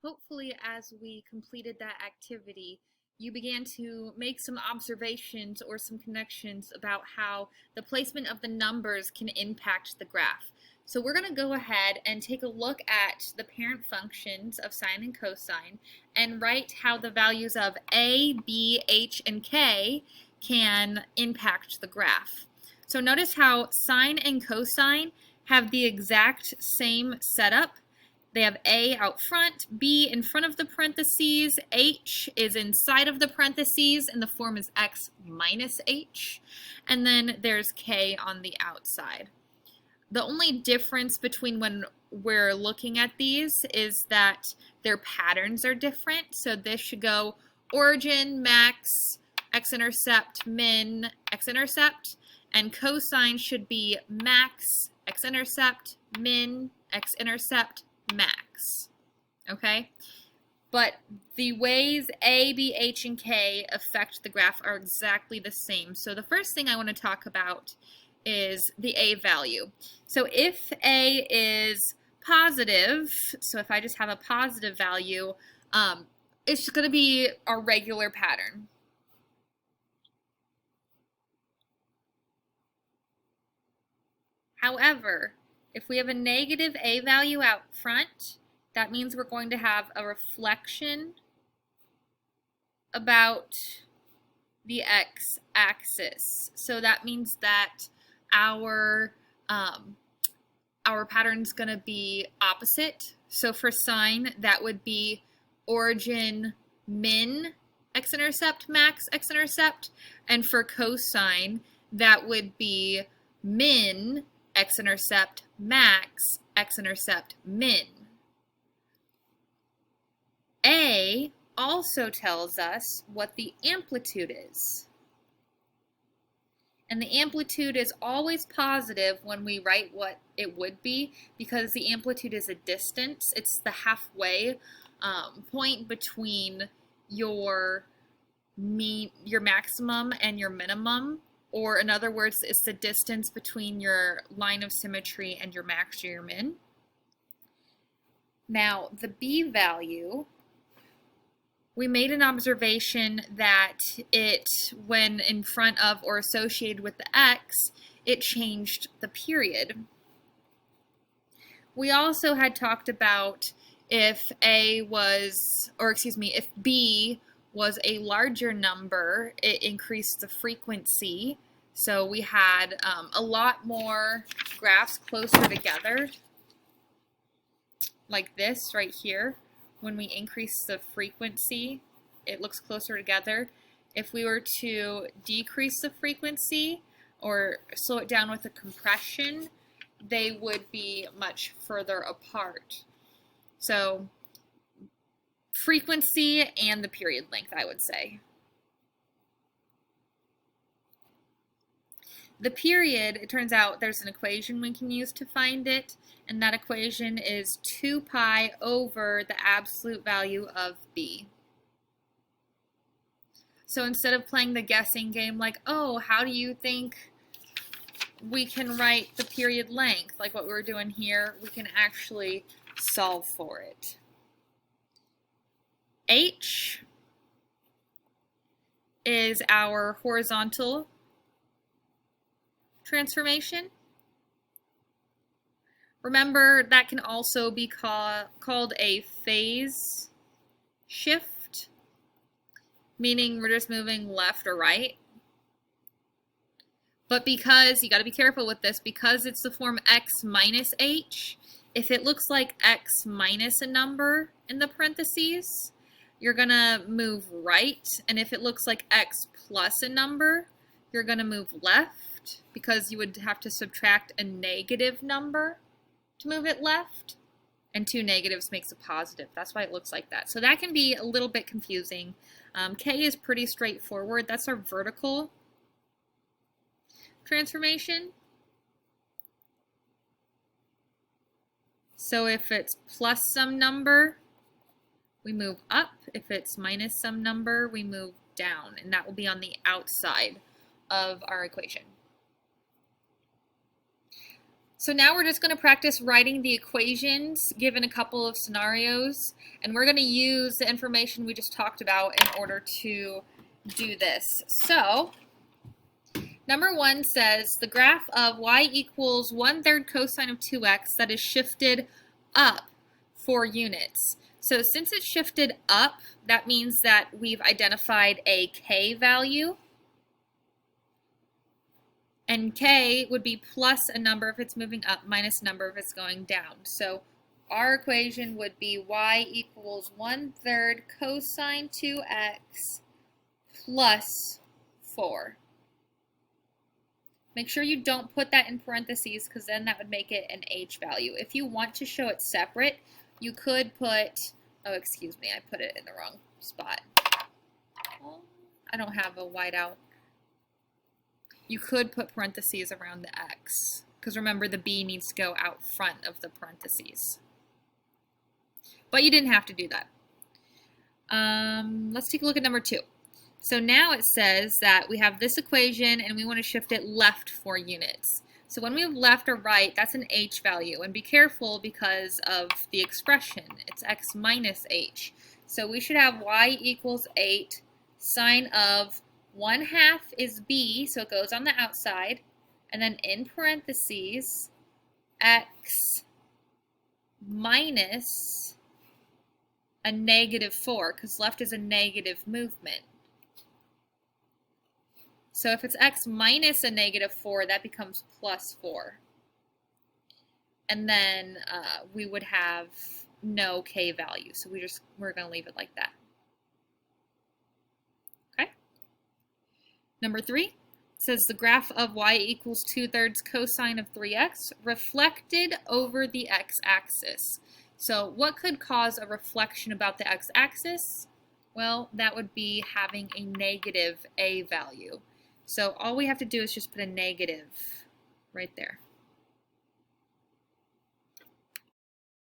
Hopefully, as we completed that activity, you began to make some observations or some connections about how the placement of the numbers can impact the graph. So we're going to go ahead and take a look at the parent functions of sine and cosine and write how the values of a, b, h, and k can impact the graph. So notice how sine and cosine have the exact same setup. They have A out front, B in front of the parentheses, H is inside of the parentheses, and the form is X minus H. And then there's K on the outside. The only difference between when we're looking at these is that their patterns are different. So this should go origin, max, x-intercept, min, x-intercept, and cosine should be max, x-intercept, min, x-intercept, max. Okay? But the ways A, B, H, and K affect the graph are exactly the same. So the first thing I want to talk about is the A value. So if A is positive, so if I just have a positive value, it's going to be our regular pattern. However, if we have a negative A value out front, that means we're going to have a reflection about the x-axis. So that means that our pattern's going to be opposite. So for sine, that would be origin min x-intercept max x-intercept, and for cosine, that would be min x-intercept max x-intercept min. A also tells us what the amplitude is. And the amplitude is always positive when we write what it would be, because the amplitude is a distance. It's the halfway point between your maximum and your minimum. Or in other words, it's the distance between your line of symmetry and your max or your min. Now, the B value, we made an observation that when in front of or associated with the x, it changed the period. We also had talked about if if B was a larger number, it increased the frequency. So we had a lot more graphs closer together, like this right here. When we increase the frequency, it looks closer together. If we were to decrease the frequency or slow it down with a compression, they would be much further apart. So frequency and the period length, I would say. The period, it turns out there's an equation we can use to find it, and that equation is 2 pi over the absolute value of B. So instead of playing the guessing game like, oh, how do you think we can write the period length, like what we were doing here, we can actually solve for it. H is our horizontal transformation. Remember, that can also be called a phase shift, meaning we're just moving left or right. But because, you got to be careful with this, because it's the form x minus h, if it looks like x minus a number in the parentheses, you're going to move right. And if it looks like x plus a number, you're going to move left, because you would have to subtract a negative number to move it left, and 2 negatives makes a positive. That's why it looks like that. So that can be a little bit confusing. K is pretty straightforward. That's our vertical transformation. So if it's plus some number, we move up. If it's minus some number, we move down, and that will be on the outside of our equation. So now we're just going to practice writing the equations given a couple of scenarios, and we're going to use the information we just talked about in order to do this. So number 1 says the graph of y equals 1/3 cosine of 2x that is shifted up 4 units. So since it's shifted up, that means that we've identified a k value. And k would be plus a number if it's moving up minus a number if it's going down. So our equation would be y equals 1/3 cosine 2x plus 4. Make sure you don't put that in parentheses because then that would make it an h value. If you want to show it separate, you could put, oh, excuse me, I put it in the wrong spot. I don't have a whiteout. You could put parentheses around the x, because remember the b needs to go out front of the parentheses. But you didn't have to do that. Let's take a look at number 2. So now it says that we have this equation and we want to shift it left 4 units. So when we have left or right, that's an h value. And be careful because of the expression. It's x minus h. So we should have y equals 8 sine of 1/2 is b, so it goes on the outside, and then in parentheses, x minus a -4, because left is a negative movement. So if it's x minus a -4, that becomes plus 4. And then we would have no k value, so we're going to leave it like that. Number 3 says the graph of y equals 2/3 cosine of 3x reflected over the x-axis. So what could cause a reflection about the x-axis? Well, that would be having a negative a value. So all we have to do is just put a negative right there.